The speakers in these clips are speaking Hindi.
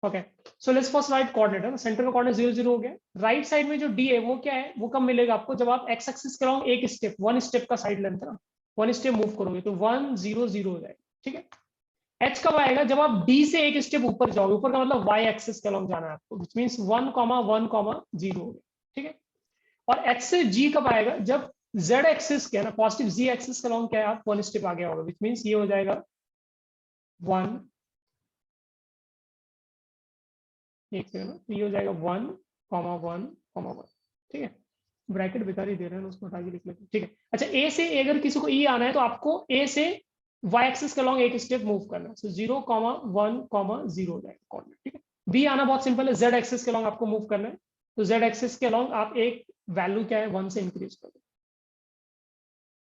Okay, so let's first right coordinate है ना, सेंटर का कोऑर्डिनेट 0 0 हो गया। राइट साइड में जो डी है वो क्या है, वो कब मिलेगा आपको, जब आप एक्स एक्सिस के अलॉन्ग एक स्टेप, वन स्टेप का साइड लेंथ है ना, वन स्टेप मूव करोगे तो 1 0 0 हो जाएगा। ठीक है, एच कब आएगा, जब आप डी से एक स्टेप ऊपर जाओगे, ऊपर का मतलब वाई एक्सिस के अलॉन्ग जाना है आपको, विच मींस 1 1 0 हो गया। ठीक है, और एच से जी कब आएगा, जब जेड एक्सिस के ना पॉजिटिव जी एक्सिस के अलॉन्ग क्या है, आप वन स्टेप आगे होगा, विच मींस ये हो जाएगा 1, एक सेकंड, ये हो जाएगा 1 1 1। ठीक है, ब्रैकेट बेकार ही दे रहे हैं, उसको हटा के लिख लेते हैं। ठीक है, अच्छा ए से अगर किसी को ई आना है तो आपको ए से वाई एक्सिस के अलॉन्ग एक स्टेप मूव करना है, सो 0 1 0 हो जाएगा कोऑर्डिनेट। ठीक है, बी आना बहुत सिंपल है, जेड एक्सिस के अलॉन्ग आपको मूव करना है, तो जेड एक्सिस के अलॉन्ग आप एक वैल्यू क्या है 1 से इंक्रीज कर दो।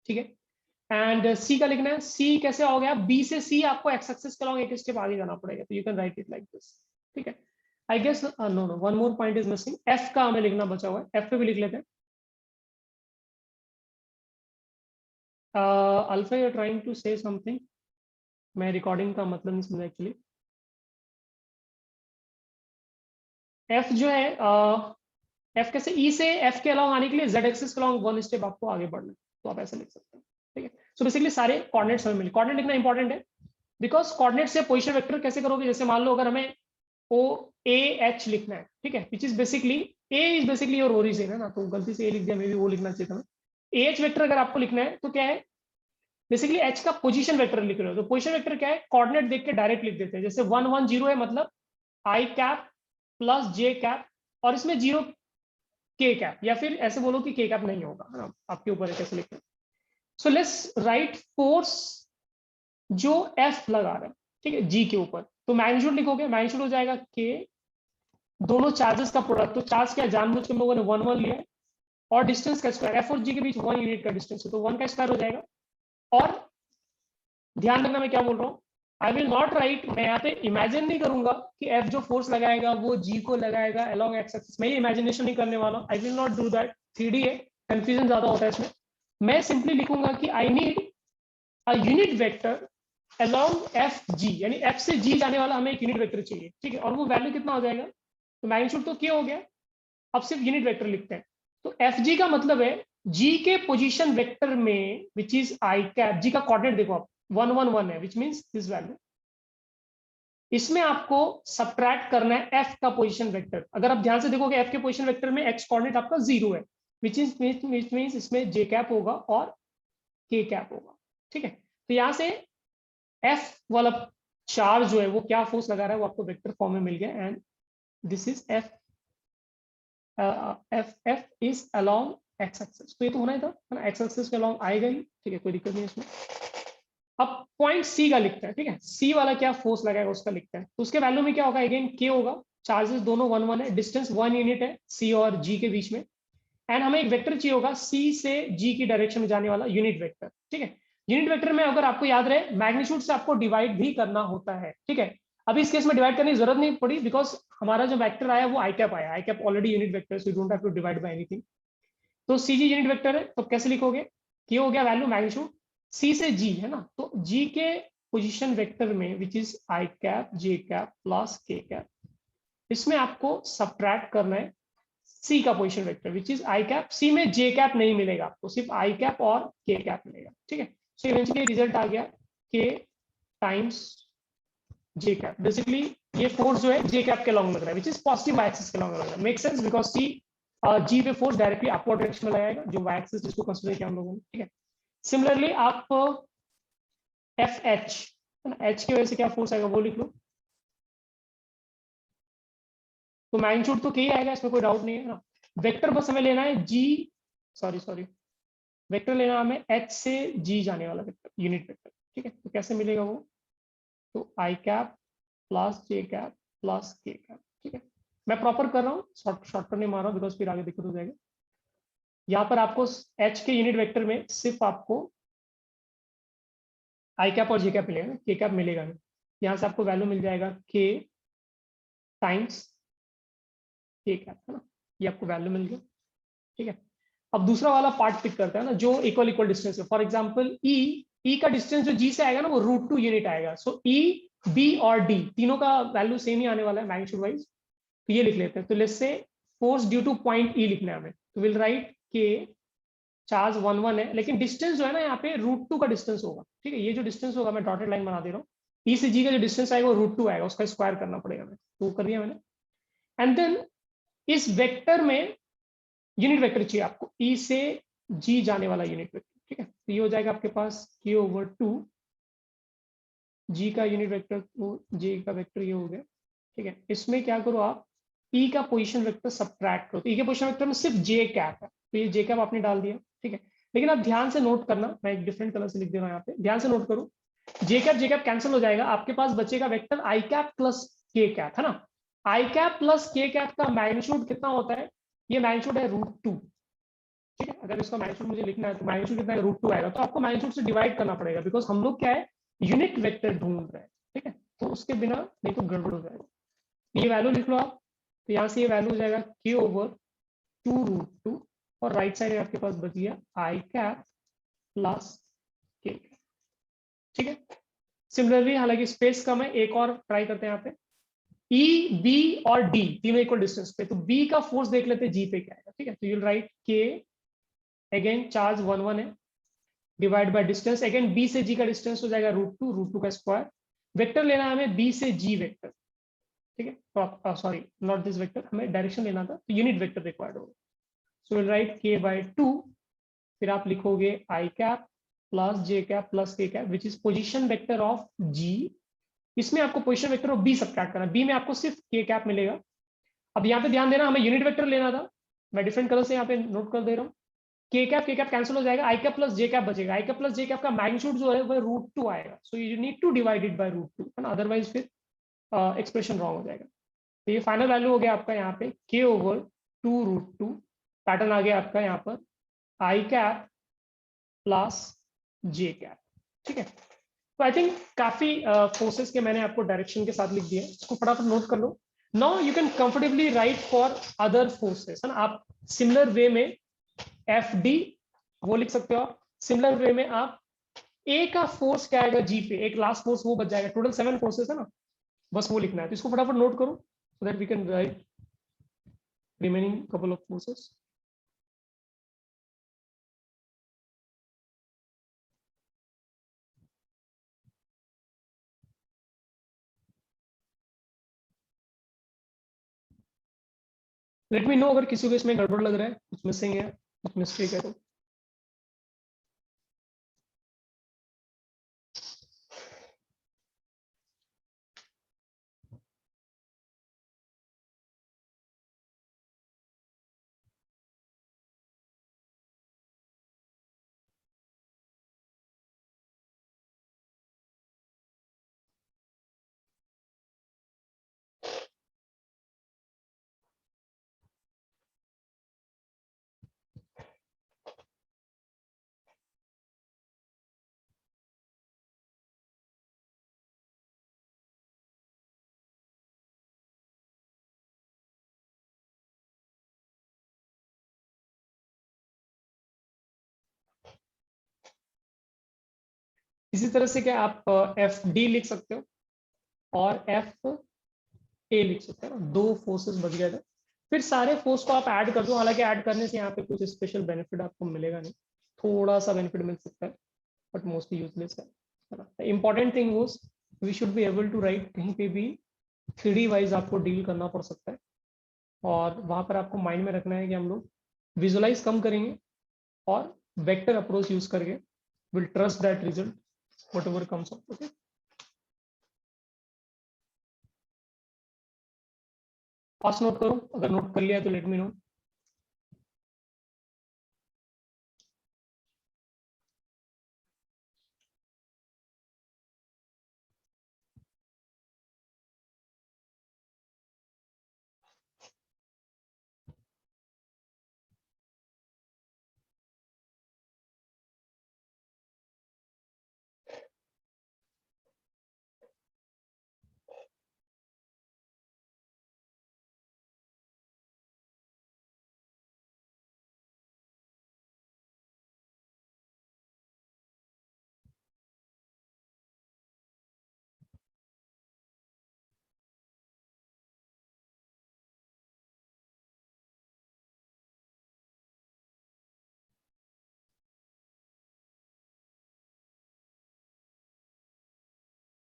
ठीक है, एंड सी का लिखना है, सी कैसे हो गया, बी से सी आपको एक्स एक्सिस के अलॉन्ग एक स्टेप आगे जाना पड़ेगा, तो you can write it like this. ठीक है, I guess no no one more point is missing, F का हमें लिखना बचा हुआ है, एफ पे भी लिख लेते हैं। Alpha you are trying to say something, मैं रिकॉर्डिंग का मतलब नहीं समझा एक्चुअली। एफ जो है एफ कैसे, ई से एफ के अलॉन्ग आने के लिए जेड एक्सिस के अलॉन्ग वन स्टेप आपको आगे बढ़ना है, तो आप ऐसे लिख सकते हैं। ठीक है, सो बेसिकली सारे कोऑर्डिनेट्स हमें मिले, कोऑर्डिनेट लिखना इंपॉर्टेंट है, बिकॉज कोऑर्डिनेट से पोजीशन वेक्टर कैसे करोगे, जैसे मान लो अगर हमें ओ ए एच लिखना है, ठीक है, which is basically A is basically your origin है ना, तो गलती से ए लिख दिया, मे भी वो लिखना चाहिए था। ए एच वेक्टर अगर आपको लिखना है तो क्या है, बेसिकली एच का पोजीशन वेक्टर लिख रहे हो, तो पोजीशन वेक्टर क्या है, कोऑर्डिनेट देख के डायरेक्ट लिख देते हैं, जैसे 1 1 0 है, मतलब आई कैप प्लस जे कैप, और इसमें 0 के कैप, या फिर ऐसे बोलो कि के कैप नहीं होगा, है ना, आपके ऊपर है कैसे लिखना है। सो लेट्स राइट फोर्स जो एफ लगा रहा है, ठीक है, जी के ऊपर, तो मैग्नीट्यूड लिखोगे, मैग्नीट्यूड हो जाएगा के, दोनों चार्जेस का प्रोडक्ट, तो चार्ज क्या जानबूझ के हम लोगों ने 1 1 लिया है, और डिस्टेंस का स्क्वायर, एफ और जी के बीच 1 यूनिट का डिस्टेंस है, तो 1 का स्क्वायर हो जाएगा। और ध्यान रखना मैं क्या बोल रहा हूँ, आई विल नॉट राइट, मैं यहाँ पे इमेजिन नहीं करूंगा कि एफ जो फोर्स लगाएगा वो जी को लगाएगा अलोंग एक्स एक्सिस, मैं ये इमेजिनेशन नहीं करने वाला, I will not do that, 3D है, कंफ्यूजन ज्यादा होता है इसमें। मैं सिंपली लिखूंगा कि I need a unit vector along F G, यानी एफ से जी जाने वाला हमें एक यूनिट वेक्टर चाहिए। ठीक है, और वो वैल्यू कितना हो जाएगा, तो मैग्नीट्यूड तो क्या हो गया, अब सिर्फ यूनिट वेक्टर लिखते हैं, तो एफ जी का मतलब है जी के पोजीशन वेक्टर में, विच इज आई कैप, जी का कोऑर्डिनेट देखो आप 1 1 1 है, विच मींस दिस वैल्यू, इसमें आपको सब्ट्रैक्ट करना है एफ का पोजीशन वेक्टर। अगर आप ध्यान से देखोगे एफ के पोजीशन वेक्टर में एक्स कोऑर्डिनेट आपका 0 है, विच मींस इसमें जे कैप होगा और के कैप होगा। ठीक है, तो यहां से एफ वाला चार्ज जो है वो क्या फोर्स लगा रहा है वो आपको वेक्टर फॉर्म में मिल गया, and this is F, F is along x axis, तो ये तो होना ही था, है ना, एक्स एक्सिस के अलोंग आएगा ही। ठीक है, कोई दिक्कत नहीं है इसमें। अब पॉइंट सी का लिखते हैं, ठीक है, सी वाला क्या फोर्स लगाएगा उसका लिखते हैं, तो उसके वैल्यू में क्या होगा, अगेन के होगा, चार्जेस दोनों 1 1 है, डिस्टेंस 1 यूनिट है सी और जी के बीच में, एंड हमें एक वेक्टर चाहिए होगा सी से जी की डायरेक्शन में जाने वाला यूनिट वेक्टर। ठीक है, यूनिट वेक्टर में अगर आपको याद रहे मैग्नीट्यूड से आपको डिवाइड भी करना होता है। ठीक है, अभी इस केस में डिवाइड करने की जरूरत नहीं पड़ी, बिकॉज हमारा जो वेक्टर आया वो आई कैप आया, i cap already unit vector, so you don't have to divide by anything. तो सी जी यूनिट वेक्टर है, तो कैसे लिखोगे, क्या हो गया वैल्यू मैग्नीट्यूड, सी से जी है ना, तो जी के पोजीशन वेक्टर में which is i cap j cap plus k cap, इसमें आपको सब्ट्रैक्ट करना है सी का position vector which is i cap, C में जे कैप नहीं मिलेगा आपको, सिर्फ आई कैप और के कैप मिलेगा। ठीक है, सो इवेंचुअली रिजल्ट आ गया के टाइम्स जे कैप, बेसिकली ये फोर्स जो है जे कैप के लॉन्ग लग रहा है, which is positive Y axis के लॉन्ग लग रहा है, make sense, because C G पे फोर्स डायरेक्टली अपवर्ड डायरेक्शन में लगाएगा, जो वाई एक्सिस जिसको कंसीडर किया हम लोगों ने। ठीक है, सिमिलरली आप एफ एच, एच की वजह से क्या फोर्स आएगा वो लिख लो, तो मैग्नीट्यूड तो क्या आएगा, इसमें कोई डाउट नहीं है ना। वेक्टर बस हमें लेना है जी, सॉरी वेक्टर लेना हमें एच से जी जाने वाला वेक्टर, यूनिट वेक्टर। ठीक है, तो कैसे मिलेगा वो, तो आई कैप प्लस जे कैप प्लस के कैप। ठीक है, मैं प्रॉपर कर रहा हूँ, शॉर्टकट नहीं मार रहा हूँ, बिकॉज फिर आगे दिक्कत हो जाएगा। यहाँ पर आपको एच के यूनिट वेक्टर में सिर्फ आपको आई कैप और जे कैप मिलेगा, के कैप मिलेगा नहीं। यहाँ से आपको वैल्यू मिल जाएगा के टाइम्स के कैप, है ना, ये आपको वैल्यू मिल गया। ठीक है, अब दूसरा वाला पार्ट पिक करता है ना, जो इक्वल डिस्टेंस है, फॉर एग्जाम्पल ई का डिस्टेंस जो जी से आएगा ना वो √2 यूनिट आएगा, सो ई बी और डी तीनों का वैल्यू सेम ही आने वाला है मैग्नीट्यूड वाइज, तो ये लिख लेते हैं। तो let's say force due two point ई लिखना है हमें, तो विल राइट के चार्ज 1 1 है, लेकिन डिस्टेंस जो है ना यहाँ पे √2 का डिस्टेंस होगा, ठीक है। ये जो डिस्टेंस होगा मैं डॉटेड लाइन बना दे रहा हूँ, ई से जी का जो डिस्टेंस आएगा वो √2 आएगा, उसका स्क्वायर करना पड़ेगा हमें, तो कर दिया मैंने। एंड देन इस वेक्टर में यूनिट वेक्टर चाहिए आपको, ई से जी जाने वाला यूनिट वेक्टर, ठीक है। तो ये हो जाएगा आपके पास k/2, जी का यूनिट वेक्टर तो जे का वेक्टर ये हो गया, ठीक है। इसमें क्या करो आप, ई का पोजीशन वेक्टर सब्ट्रैक्ट करो, तो ई के पोजीशन वेक्टर में सिर्फ जे कैप है, तो ये जे कैप आपने डाल दिया, ठीक है। लेकिन आप ध्यान से नोट करना, मैं एक डिफरेंट कलर से लिख दे रहा हूँ यहाँ पे, ध्यान से नोट करो, जे कैप कैंसिल हो जाएगा, आपके पास बचेगा वेक्टर आई कैप प्लस के कैप, है ना। आई कैप प्लस के कैप का मैग्नीट्यूड कितना होता है, ये मैग्नीट्यूड है √2, ठीक है। अगर इसका मैग्नीट्यूड मुझे लिखना है तो मैग्नीट्यूड कितना है, √2 आएगा, तो आपको मैग्नीट्यूड से डिवाइड करना पड़ेगा, बिकॉज हम लोग क्या है, यूनिट वेक्टर ढूंढ रहे हैं, ठीक है। तो उसके बिना नहीं तो गड़बड़ हो जाएगा। ये वैल्यू लिख लो आप, तो यहाँ से ये वैल्यू हो जाएगा k/2 √2, और राइट साइड में आपके पास बच गया आई कैप प्लस के, ठीक है। सिमिलरली हालांकि स्पेस कम है, एक और ट्राई करते हैं यहाँ पे, ई बी और डी तीनों इक्वल डिस्टेंस पे, तो बी का फोर्स देख लेते हैं जी पे क्या आएगा, ठीक है। तो you'll write k, again charge 1 1 है, divide by distance, again B से जी का डिस्टेंस हो जाएगा √2 का स्क्वायर, वेक्टर लेना है हमें बी से जी वेक्टर, ठीक है। सॉरी नॉट दिस वेक्टर, हमें डायरेक्शन लेना था, तो यूनिट वेक्टर रिक्वायर्ड होगा, सो विल राइट k/2, फिर आप लिखोगे i cap plus J cap plus k cap which is position vector of G, इसमें आपको position vector of B subtract करना है, बी में आपको सिर्फ के कैप मिलेगा। अब यहाँ पे ध्यान देना, हमें यूनिट वेक्टर लेना था, मैं डिफरेंट कलर से यहाँ पे नोट कर दे रहा हूँ, के कैप कैंसिल हो जाएगा, I cap plus J cap बचेगा, I cap plus J cap का मैग्नीट्यूड जो है वो √2 आएगा, so you need to divide it by √2, है ना, अदरवाइज फिर एक्सप्रेशन रॉन्ग हो जाएगा। तो ये फाइनल वैल्यू हो गया आपका यहाँ पे k/2 √2, पैटर्न आ गया आपका यहाँ पर आई कैप प्लस जे कैप, ठीक है। तो आई थिंक काफी फोर्सेस के मैंने आपको डायरेक्शन के साथ लिख दिया, इसको फटाफट नोट कर लो। Now you can comfortably write for other forces, है ना, आप सिमिलर वे में एफ डी वो लिख सकते हो आप, सिमिलर वे में आप ए का फोर्स क्या आएगा जी पे, एक लास्ट फोर्स वो बच जाएगा, टोटल 7 फोर्सेस है ना, बस वो लिखना है, तो इसको फटाफट नोट करो so that we can write remaining couple of forces. Let me know अगर किसी को इसमें गड़बड़ लग रहा है, कुछ मिसिंग है, कुछ मिस्टेक है तो। इसी तरह से क्या आप एफ डी लिख सकते हो और एफ ए लिख सकते हो, दो फोर्सेस बच गए थे। फिर सारे फोर्स को आप ऐड कर दो, हालांकि ऐड करने से यहाँ पे कुछ स्पेशल बेनिफिट आपको मिलेगा नहीं, थोड़ा सा बेनिफिट मिल सकता है, बट मोस्टली यूजलेस है ना। Important thing was we should be able to write, कहीं पे भी 3D वाइज आपको डील करना पड़ सकता है, और वहां पर आपको माइंड में रखना है कि हम लोग विजुअलाइज कम करेंगे और वेक्टर अप्रोच यूज करके will trust that result whatever comes up, okay. Fast note करो, अगर नोट कर लिया तो let me know.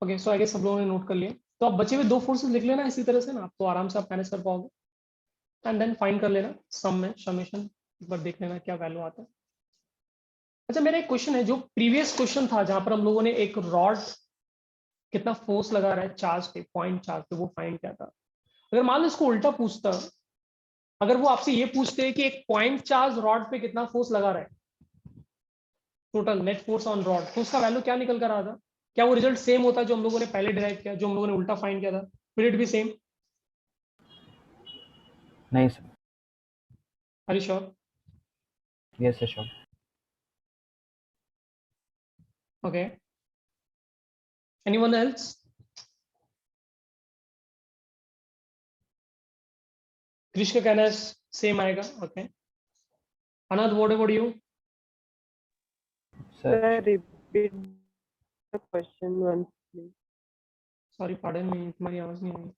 Okay, so I guess सब लोगों ने नोट कर लिया। तो आप बचे हुए दो फोर्सेस लिख लेना इसी तरह से ना, आप तो आराम से आप मैनेज कर पाओगे। एंड देन फाइंड कर लेना सम में समेशन, एक बार देख लेना क्या वैल्यू आता है। अच्छा, मेरा एक क्वेश्चन है, जो प्रीवियस क्वेश्चन था जहां पर हम लोगों ने एक रॉड कितना फोर्स लगा रहा है चार्ज पे, पॉइंट चार्ज पे, वो फाइंड किया था। अगर मान लो इसको उल्टा पूछता, अगर वो आपसे ये पूछते हैं कि एक पॉइंट चार्ज रॉड पे कितना फोर्स लगा रहा है, total net force on rod, तो उसका वैल्यू क्या निकल कर आ था? क्या वो रिजल्ट सेम होता जो हम लोगों ने पहले डिराइव किया, जो हम लोगों ने उल्टा फाइंड किया था? Will it be same? नहीं sir. Are you sure? Yes sir, sure. Okay, anyone else? Krish का कहना है सेम आएगा। Okay, Anant, what about you? Sir Sir, repeat the question once, please. Sorry, pardon me, तुम्हारी आवाज नहीं आई।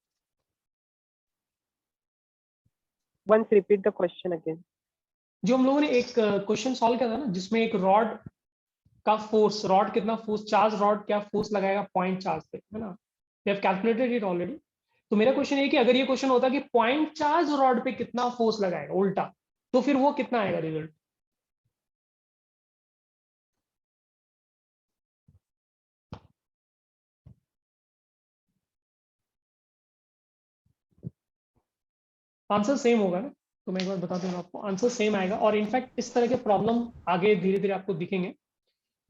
Once repeat the question again. जो हम लोगों ने एक क्वेश्चन सॉल्व किया था ना, जिसमें एक रॉड का फोर्स, रॉड कितना फोर्स, चार्ज रॉड क्या फोर्स लगाएगा पॉइंट चार्ज पे, है ना? We have calculated it already. तो मेरा क्वेश्चन ये कि अगर ये क्वेश्चन होता कि पॉइंट चार्ज रॉड पे कितना फोर्स लगाएगा उल्टा, तो फिर वो कितना आएगा रिजल्ट? आंसर सेम होगा ना? तो मैं एक बार बता दूंगा आपको, आंसर सेम आएगा। और इनफैक्ट इस तरह के प्रॉब्लम आगे धीरे धीरे आपको दिखेंगे,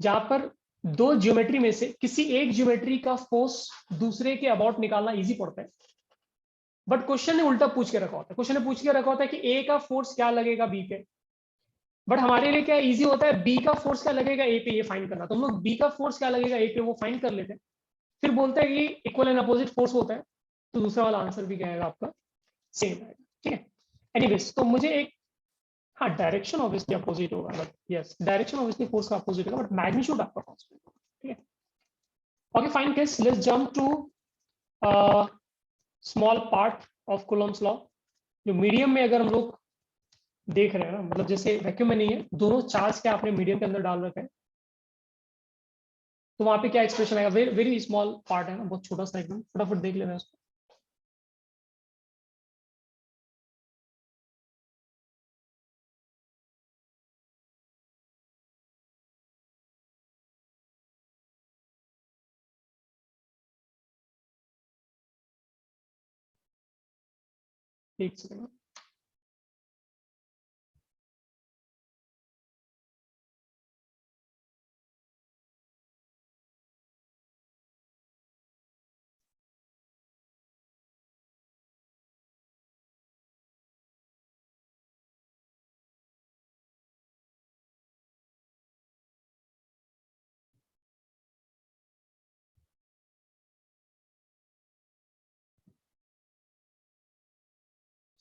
जहां पर दो ज्योमेट्री में से किसी एक ज्योमेट्री का फोर्स दूसरे के अबाउट निकालना इजी पड़ता है, बट क्वेश्चन ने उल्टा पूछ के रखा होता है। क्वेश्चन ने पूछ के रखा होता है कि ए का फोर्स क्या लगेगा बी पे, बट हमारे लिए क्या इजी होता है, बी का फोर्स क्या लगेगा ए पे, ये फाइंड करना। तो हम लोग बी का फोर्स क्या लगेगा ए पे वो फाइंड कर लेते हैं, फिर बोलते हैं कि इक्वल एंड अपोजिट फोर्स होता है, तो दूसरा वाला आंसर भी क्या आएगा आपका, सेम आएगा। ठीक है, एनीवेज, तो मुझे एक, हाँ डायरेक्शन ऑब्वियसली अपोजिट होगा, but yes direction obviously force का अपोजिट होगा, बट मैग्नीट्यूड आपका कांस्टेंट होगा। ठीक है, okay fine case, let's jump to small part of Coulomb's law. जो मीडियम में अगर हम लोग देख रहे हैं ना, मतलब जैसे वैक्यूम में नहीं है, दोनों चार्ज क्या आपने मीडियम के अंदर डाल रखा है, तो वहां पे क्या एक्सप्रेशन आएगा? वेरी वेरी स्मॉल पार्ट है ना, बहुत छोटा सा एकदम, फटाफट देख लेना इसको। एक सेकंड,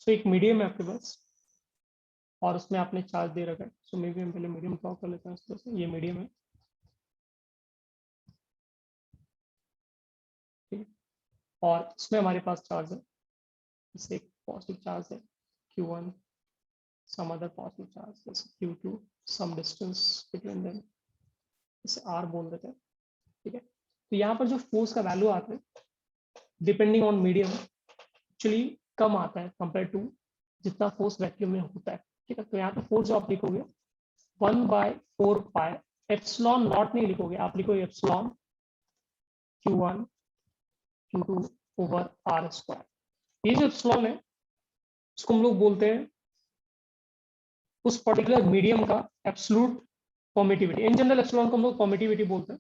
सो एक मीडियम है आपके पास और उसमें आपने चार्ज दे रखा है। सो मे बी हम पहले मीडियम ड्रॉ कर लेते हैं इस तरह से, ये मीडियम है। ठीक है, और इसमें हमारे पास चार्ज है, जैसे एक पॉजिटिव चार्ज है Q1, some other positive charge जैसे Q2, some distance between them, इसे R बोल देते हैं। ठीक है, तो यहाँ पर जो फोर्स का वैल्यू आता है डिपेंडिंग ऑन मीडियम, एक्चुअली कम आता है कंपेयर टू जितना फोर्स वैक्यूम में होता है। ठीक है, तो यहाँ पे फोर्स जो आप लिखोगे 1/4 पाई, एप्सिलॉन नॉट नहीं लिखोगे, आप लिखोगे epsilon Q1 Q2 over R square. ये जो एप्सिलॉन है इसको हम लोग बोलते हैं उस पर्टिकुलर मीडियम का absolute permittivity. In general epsilon को हम लोग परमिटिविटी बोलते हैं।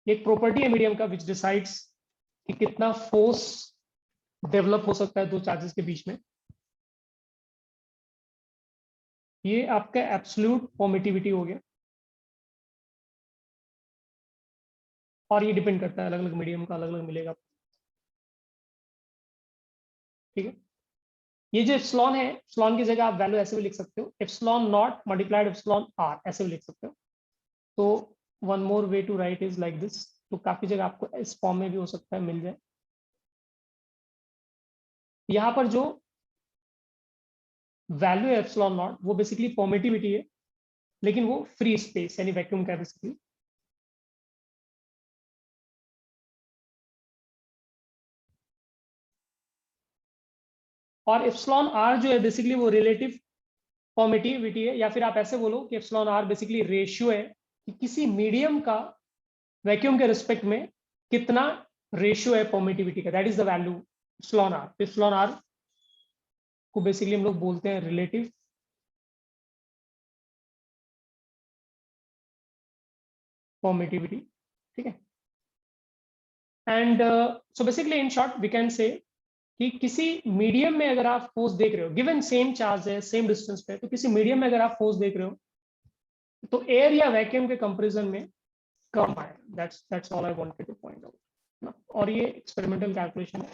एक प्रॉपर्टी है मीडियम का विच डिसाइड्स कि कितना फोर्स डेवलप हो सकता है दो चार्जेस के बीच में। ये आपका एब्सोल्यूट परमिटिविटी हो गया, और ये डिपेंड करता है अलग अलग मीडियम का अलग अलग मिलेगा। ठीक है, ये जो एप्सिलॉन है, एप्सिलॉन की जगह आप वैल्यू ऐसे भी लिख सकते हो, epsilon not multiplied epsilon R, ऐसे भी लिख सकते हो। तो one more way to write is like this, तो काफी जगह आपको इस फॉर्म में भी हो सकता है मिल जाए। यहाँ पर जो वैल्यू है एप्सिलॉन नॉट वो बेसिकली परमिटिविटी है, लेकिन वो फ्री स्पेस यानी वैक्यूम का बेसिकली। और एप्सिलॉन आर जो है बेसिकली वो रिलेटिव परमिटिविटी है, या फिर आप ऐसे बोलो कि एप्सिलॉन आर बेसिकली रेशियो है कि किसी मीडियम का वैक्यूम के रिस्पेक्ट में कितना रेशियो है परमिटिविटी का, that is the value epsilon R. Epsilon R को बेसिकली हम लोग बोलते हैं रिलेटिव परमिटिविटी, ठीक है। And so basically in short we can say कि किसी मीडियम में अगर आप फोर्स देख रहे हो, गिवन सेम चार्ज है सेम डिस्टेंस पे, तो किसी मीडियम में अगर आप फोर्स देख रहे हो तो एयर या वैक्यूम के कंपैरिजन में कम आए। That's all I wanted two point out. और ये एक्सपेरिमेंटल कैलकुलेशन है।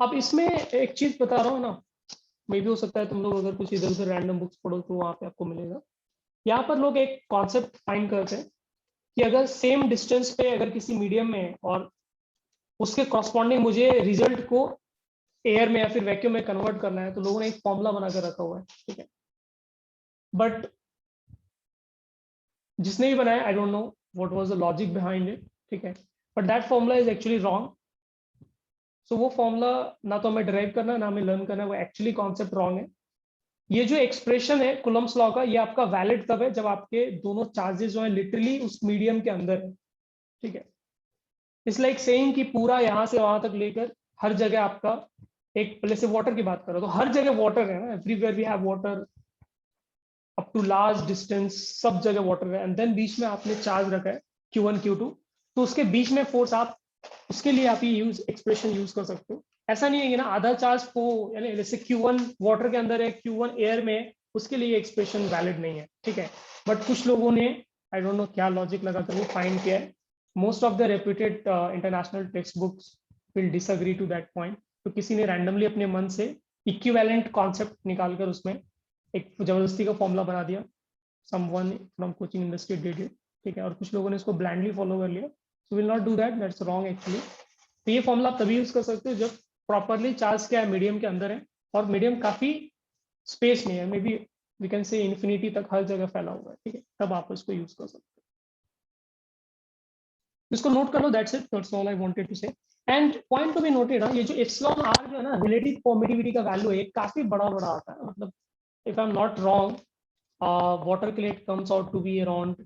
अब इसमें एक चीज बता रहा हूँ ना, मे भी हो सकता है तुम लोग अगर कुछ इधर उधर रैंडम बुक्स पढ़ो तो वहां पे आपको मिलेगा। यहाँ पर लोग एक कॉन्सेप्ट फाइंड करते हैं कि अगर सेम डिस्टेंस पे अगर किसी मीडियम में और उसके कॉरस्पॉन्डिंग मुझे रिजल्ट को एयर में या फिर वैक्यूम में कन्वर्ट करना है, तो लोगों ने एक फॉर्मूला बनाकर रखा हुआ है, ठीक है। बट जिसने भी बनाया, I don't know what was the logic behind it, ठीक है, but that formula is actually wrong. So वो फॉर्मूला ना तो हमें डिराइव करना है ना हमें लर्न करना है, वो एक्चुअली कॉन्सेप्ट रॉन्ग है। ये जो एक्सप्रेशन है कुलम्स लॉ का, ये आपका वैलिड तब है जब आपके दोनों चार्जेस जो है लिटरली उस मीडियम के अंदर है, ठीक है। इट्स लाइक सेइंग कि पूरा यहाँ से वहां तक लेकर हर जगह आपका एक, पहले से वाटर की बात करो तो हर जगह वाटर है ना, everywhere we have water up to large distance, सब जगह वाटर है। एंड देन बीच में आपने चार्ज रखा है Q1 Q2, तो उसके बीच में फोर्स आप, उसके लिए आप ये एक्सप्रेशन यूज कर सकते हो। ऐसा नहीं है कि ना आधा चार्ज को, यानी जैसे Q1 वाटर के अंदर है Q1 एयर में, उसके लिए एक्सप्रेशन वैलिड नहीं है, ठीक है। बट कुछ लोगों ने आई डोंट नो क्या लॉजिक लगा कर वो फाइंड किया है। Most of the reputed international text books will disagree to that point. तो किसी ने रैंडमली अपने मन से इक्विवेलेंट कॉन्सेप्ट निकालकर उसमें एक जबरदस्ती का फॉर्मूला बना दिया, someone from coaching industry did it, ठीक है, और कुछ लोगों ने इसको ब्लाइंडली फॉलो कर लिया। So will not do that, that's wrong actually. तो ये फॉर्मूला आप तभी यूज कर सकते हो जब प्रॉपरली चार्ज क्या है मीडियम के अंदर है और मीडियम काफी स्पेस में है, maybe we can say infinity तक हर जगह फैला हुआ है, ठीक है, तब आप इसको यूज कर सकते हो। इसको नोट कर लो, that's it, that's all I wanted to say. And point to be noted, ये जो एप्सिलॉन आर जो है ना रिलेटिव परमिटिविटी का वैल्यू है, काफी बड़ा बड़ा आता है। मतलब if I am not wrong, water के लिए it comes out to be around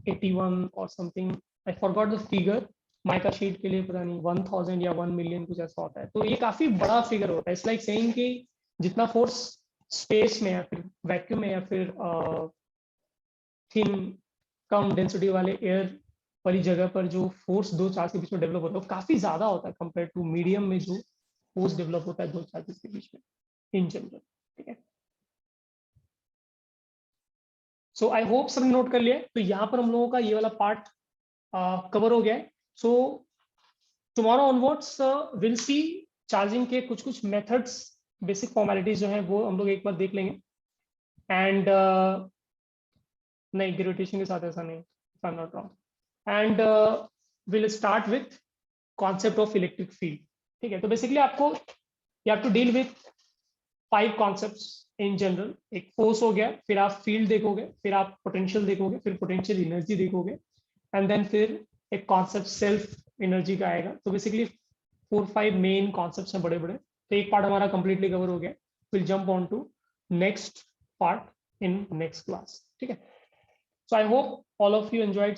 81 or something, I forgot the figure। Mica sheet के लिए पता नहीं 1000 या 1 मिलियन कुछ ऐसा होता है। तो ये काफी बड़ा फिगर होता है। इट्स लाइक सेइंग कि जितना फोर्स स्पेस में या फिर वैक्यूम में या फिर थिन कम डेंसिटी वाले एयर वाली जगह पर जो फोर्स दो चार्ज के बीच में डेवलप होता है वो काफी ज्यादा होता है कंपेयर टू मीडियम में जो फोर्स डेवलप होता है दो चार्जेस के बीच में इन जनरल, ठीक है। सो आई होप सबने नोट कर लिया। तो यहाँ पर हम लोगों का ये वाला पार्ट कवर हो गया है। So tomorrow onwards will see charging के कुछ कुछ मेथड्स, बेसिक फॉर्मेलिटीज जो है वो हम लोग एक बार देख लेंगे। एंड नहीं, ग्रेविटेशन के साथ ऐसा नहीं, if I am not wrong. And will start with concept of electric field, ठीक है। तो बेसिकली आपको you have to deal with 5 concepts in general. एक फोर्स हो गया, फिर आप फील्ड देखोगे, फिर आप पोटेंशियल देखोगे, फिर पोटेंशियल एनर्जी देखोगे, एंड देन फिर एक कॉन्सेप्ट सेल्फ एनर्जी का आएगा। तो बेसिकली 4-5 मेन कॉन्सेप्ट्स हैं बड़े बड़े। तो एक पार्ट हमारा कंप्लीटली कवर हो गया। Will jump on to next part in next class, ठीक है। So I hope all of you enjoyed